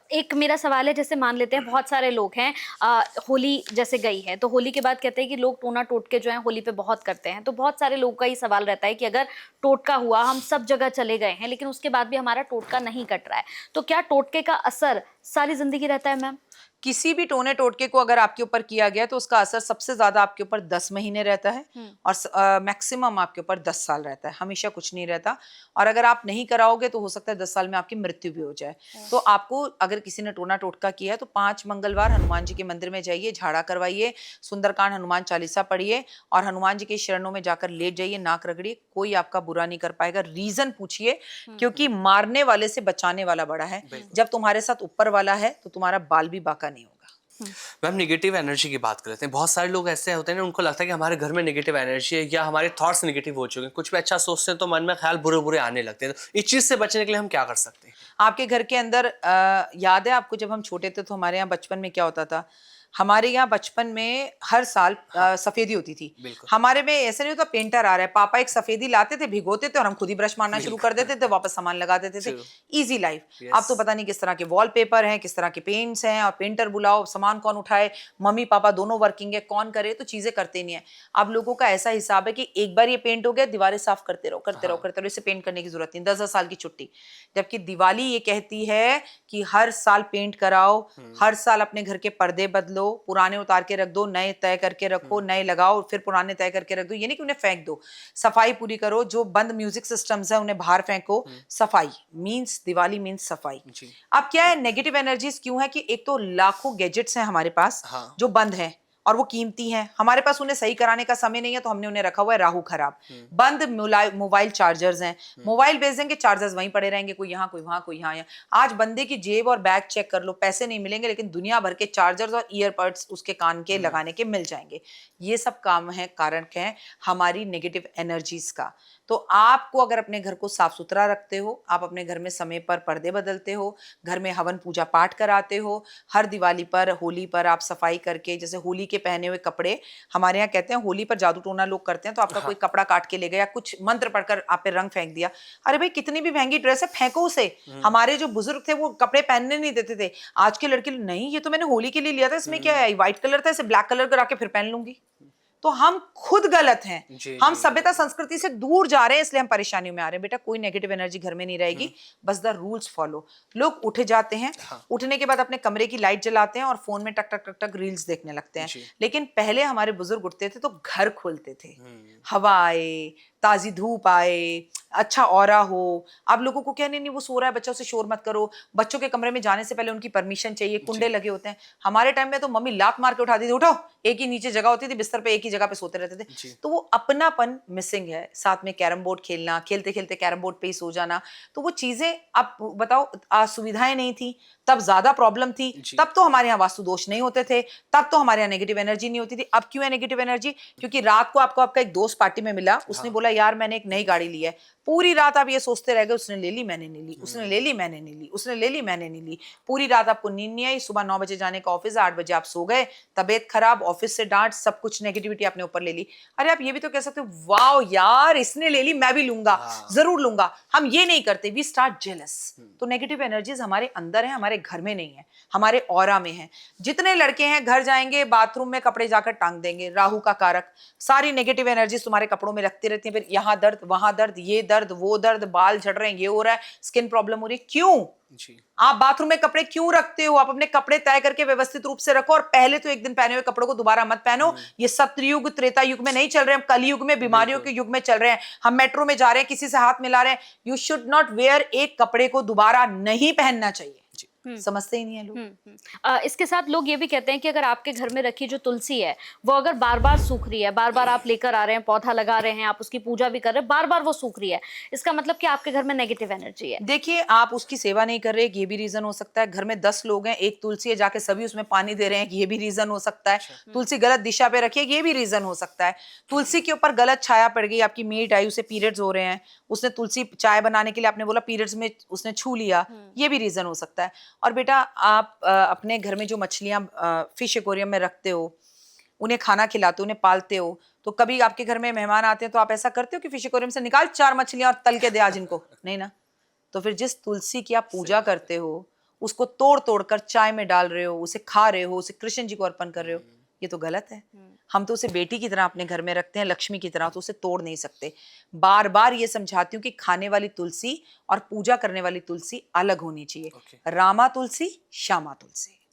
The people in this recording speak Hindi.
एक मेरा सवाल है, जैसे मान लेते हैं बहुत सारे लोग हैं, होली जैसे गई है तो होली के बाद कहते हैं कि लोग टोना टोटके जो है होली पे बहुत करते हैं, तो बहुत सारे लोगों का ये सवाल रहता है कि अगर टोटका हुआ, हम सब जगह चले गए हैं लेकिन उसके बाद भी हमारा टोटका नहीं कट रहा है, तो क्या टोटके का असर सारी जिंदगी रहता है मैम? किसी भी टोने टोटके को अगर आपके ऊपर किया गया तो उसका असर सबसे ज्यादा आपके ऊपर 10 महीने रहता है और मैक्सिमम आपके ऊपर 10 साल रहता है, हमेशा कुछ नहीं रहता। और अगर आप नहीं कराओगे तो हो सकता है 10 साल में आपकी मृत्यु भी हो जाए। तो आपको अगर किसी ने टोना टोटका किया है तो 5 मंगलवार हनुमान जी के मंदिर में जाइए, झाड़ा करवाइए, सुंदरकांड हनुमान चालीसा पढ़िए और हनुमान जी के शरणों में जाकर लेट जाइए, नाक रगड़िए, कोई आपका बुरा नहीं कर पाएगा। रीजन पूछिए, क्योंकि मारने वाले से बचाने वाला बड़ा है। जब तुम्हारे साथ ऊपर वाला है तो तुम्हारा बाल भी बाका नहीं होगा। मैम नेगेटिव एनर्जी की बात कर लेते हैं। बहुत सारे लोग ऐसे होते हैं ना, उनको लगता है कि हमारे घर में नेगेटिव एनर्जी है या हमारे थॉट्स नेगेटिव हो चुके हैं, कुछ भी अच्छा सोचते हैं तो मन में ख्याल बुरे बुरे आने लगते हैं। तो इस चीज से बचने के लिए हम क्या कर सकते हैं? आपके घर के अंदर याद है आपको, जब हम छोटे थे तो हमारे यहाँ बचपन में क्या होता था? हमारे यहाँ बचपन में हर साल सफेदी होती थी। बिल्कुल। हमारे में ऐसा नहीं होता पेंटर आ रहा है, पापा एक सफेदी लाते थे, भिगोते थे और हम खुद ही ब्रश मारना शुरू कर देते थे, वापस सामान लगा देते थे। True. Easy life. अब तो यस। पता नहीं किस तरह के वॉलपेपर हैं, किस तरह के पेंट्स हैं, और पेंटर बुलाओ, सामान कौन उठाए, मम्मी पापा दोनों वर्किंग है, कौन करे, तो चीजें करते नहीं है। अब लोगों का ऐसा हिसाब है कि एक बार ये पेंट हो गया, दीवारें साफ करते रहो करते रहो करते रहो, इसे पेंट करने की जरूरत नहीं, 10-10 साल की छुट्टी। जबकि दिवाली ये कहती है कि हर साल पेंट कराओ, हर साल अपने घर के पर्दे बदलो, पुराने उतार के रख दो, नए तय करके रखो, नए लगाओ, फिर पुराने तय करके रख दो। ये नहीं कि उन्हें फेंक दो, सफाई पूरी करो। जो बंद म्यूजिक सिस्टम्स है उन्हें बाहर फेंको। सफाई मींस, दिवाली मींस सफाई। जी। अब क्या है, नेगेटिव एनर्जीज क्यों है कि एक तो लाखों गैजेट्स हैं हमारे पास हाँ। जो बंद हैं और वो कीमती हैं, हमारे पास उन्हें सही कराने का समय नहीं है, तो हमने उन्हें रखा हुआ है राहु खराब। बंद मोबाइल चार्जर्स हैं, मोबाइल बेच देंगे, चार्जर्स वहीं पड़े रहेंगे, कोई यहाँ कोई वहां कोई यहाँ। आज बंदे की जेब और बैग चेक कर लो, पैसे नहीं मिलेंगे लेकिन दुनिया भर के चार्जर्स और ईयरबड्स उसके कान के लगाने के मिल जाएंगे। ये सब काम है, कारण है हमारी नेगेटिव एनर्जीज का। तो आपको अगर अपने घर को साफ सुथरा रखते हो, आप अपने घर में समय पर पर्दे बदलते हो, घर में हवन पूजा पाठ कराते हो, हर दिवाली पर, होली पर आप सफाई करके, जैसे होली के पहने हुए कपड़े, हमारे यहाँ कहते हैं होली पर जादू टोना लोग करते हैं, तो आपका कोई कपड़ा काट के ले गया, कुछ मंत्र पढ़कर आप पे रंग फेंक दिया, अरे भाई कितनी भी महंगी ड्रेस है, फेंको उसे। हमारे जो बुजुर्ग थे वो कपड़े पहनने नहीं देते थे। आज के लड़के नहीं, ये तो मैंने होली के लिए लिया था, इसमें क्या है, व्हाइट कलर था, इसे ब्लैक कलर करा के फिर पहन लूंगी। तो हम खुद गलत हैं। जी हम जी। सभ्यता संस्कृति से दूर जा रहे हैं, इसलिए हम परेशानियों में आ रहे हैं। बेटा कोई नेगेटिव एनर्जी घर में नहीं रहेगी, बस द रूल्स फॉलो। लोग उठ जाते हैं, उठने के बाद अपने कमरे की लाइट जलाते हैं और फोन में टक टक टक टक रील्स देखने लगते हैं। जी। लेकिन पहले हमारे बुजुर्ग उठते थे तो घर खोलते थे, हवा आए, ताजी धूप आए, अच्छा ऑरा हो। अब लोगों को क्या, नहीं नहीं वो सो रहा है, बच्चों से शोर मत करो, बच्चों के कमरे में जाने से पहले उनकी परमिशन चाहिए, कुंडे लगे होते हैं। हमारे टाइम में तो मम्मी लात मार के उठाती थी, उठो, एक ही नीचे जगह होती थी, बिस्तर पे एक ही जगह पे सोते रहते थे। तो वो अपनापन मिसिंग है। साथ में कैरम बोर्ड खेलना, खेलते खेलते कैरम बोर्ड पे ही सो जाना, तो वो चीजें, आप बताओ, सुविधाएं नहीं थी तब, ज्यादा प्रॉब्लम थी तब, तो हमारे यहाँ वास्तु दोष नहीं होते थे, तब तो हमारे यहाँ नेगेटिव एनर्जी नहीं होती थी। अब क्यों है नेगेटिव एनर्जी? क्योंकि रात को आपको आपका एक दोस्त पार्टी में मिला, उसने बोला यार मैंने एक नई गाड़ी ली है, पूरी रात आप ये सोचते रह गए, उसने ले ली मैंने नहीं ली, उसने ले ली मैंने नहीं ली, उसने ले ली मैंने नहीं ली। पूरी रात आपको नींद नहीं आई, सुबह 9 बजे जाने का ऑफिस, 8 बजे आप सो गए, तबीयत खराब, ऑफिस से डांट, सब कुछ नेगेटिविटी आपने ऊपर ले ली। अरे आप ये भी तो कह सकते हो, वाओ यार इसने ले ली, मैं भी लूंगा, जरूर लूंगा। हम ये नहीं करते, वी स्टार्ट जेलस। तो नेगेटिव एनर्जीज हमारे अंदर है, हमारे घर में नहीं है, हमारे ऑरा में है। जितने लड़के हैं घर जाएंगे, बाथरूम में कपड़े जाकर टांग देंगे, राहु का कारक। सारी नेगेटिव एनर्जीज तुम्हारे कपड़ों में लगती रहती है, फिर यहाँ दर्द, वहां दर्द, ये दर्द, वो दर्द, बाल झड़ रहे हैं, ये हो रहा है, स्किन प्रॉब्लम हो रही है। क्यों? जी। आप बाथरूम में कपड़े क्यों रखते हो? आप अपने कपड़े तय करके व्यवस्थित रूप से रखो, और पहले तो एक दिन पहने हुए कपड़ों को दोबारा मत पहनो। ये सतयुग त्रेता युग में नहीं चल रहे हैं, हम कलयुग में, बीमारियों के युग में चल रहे हैं। हम मेट्रो में जा रहे हैं, किसी से हाथ मिला रहे हैं, यू शुड नॉट वेयर, एक कपड़े को दोबारा नहीं पहनना चाहिए। समझते ही नहीं है लोग। इसके साथ लोग ये भी कहते हैं कि अगर आपके घर में रखी जो तुलसी है वो अगर बार बार सूख रही है, बार बार आप लेकर आ रहे हैं, पौधा लगा रहे हैं, आप उसकी पूजा भी कर रहे हैं, बार बार वो सूख रही है, इसका मतलब कि आपके घर में नेगेटिव एनर्जी है। देखिए, आप उसकी सेवा नहीं कर रहे, ये भी रीजन हो सकता है। घर में 10 लोग हैं, एक तुलसी है, जाके सभी उसमें पानी दे रहे हैं, ये भी रीजन हो सकता है। तुलसी गलत दिशा पे रखिए, ये भी रीजन हो सकता है। तुलसी के ऊपर गलत छाया पड़ गई, आपकी मेड आई, उसे पीरियड्स हो रहे हैं, उसने तुलसी चाय बनाने के लिए, आपने बोला पीरियड्स में उसने छू लिया, ये भी रीजन हो सकता है। और बेटा आप अपने घर में जो मछलियां फिश एक्वेरियम में रखते हो, उन्हें खाना खिलाते हो, उन्हें पालते हो, तो कभी आपके घर में मेहमान आते हैं तो आप ऐसा करते हो कि फिश एक्वेरियम से निकाल 4 मछलियां और तल के दे आज इनको? नहीं ना। तो फिर जिस तुलसी की आप पूजा करते हो, उसको तोड़ तोड़ कर चाय में डाल रहे हो, उसे खा रहे हो, उसे कृष्ण जी को अर्पण कर रहे हो, ये तो गलत है। हम तो उसे बेटी की तरह अपने घर में रखते हैं, लक्ष्मी की तरह, तो उसे तोड़ नहीं सकते। बार बार ये समझाती हूँ कि खाने वाली तुलसी और पूजा करने वाली तुलसी अलग होनी चाहिए। Okay. रामा तुलसी, श्यामा तुलसी।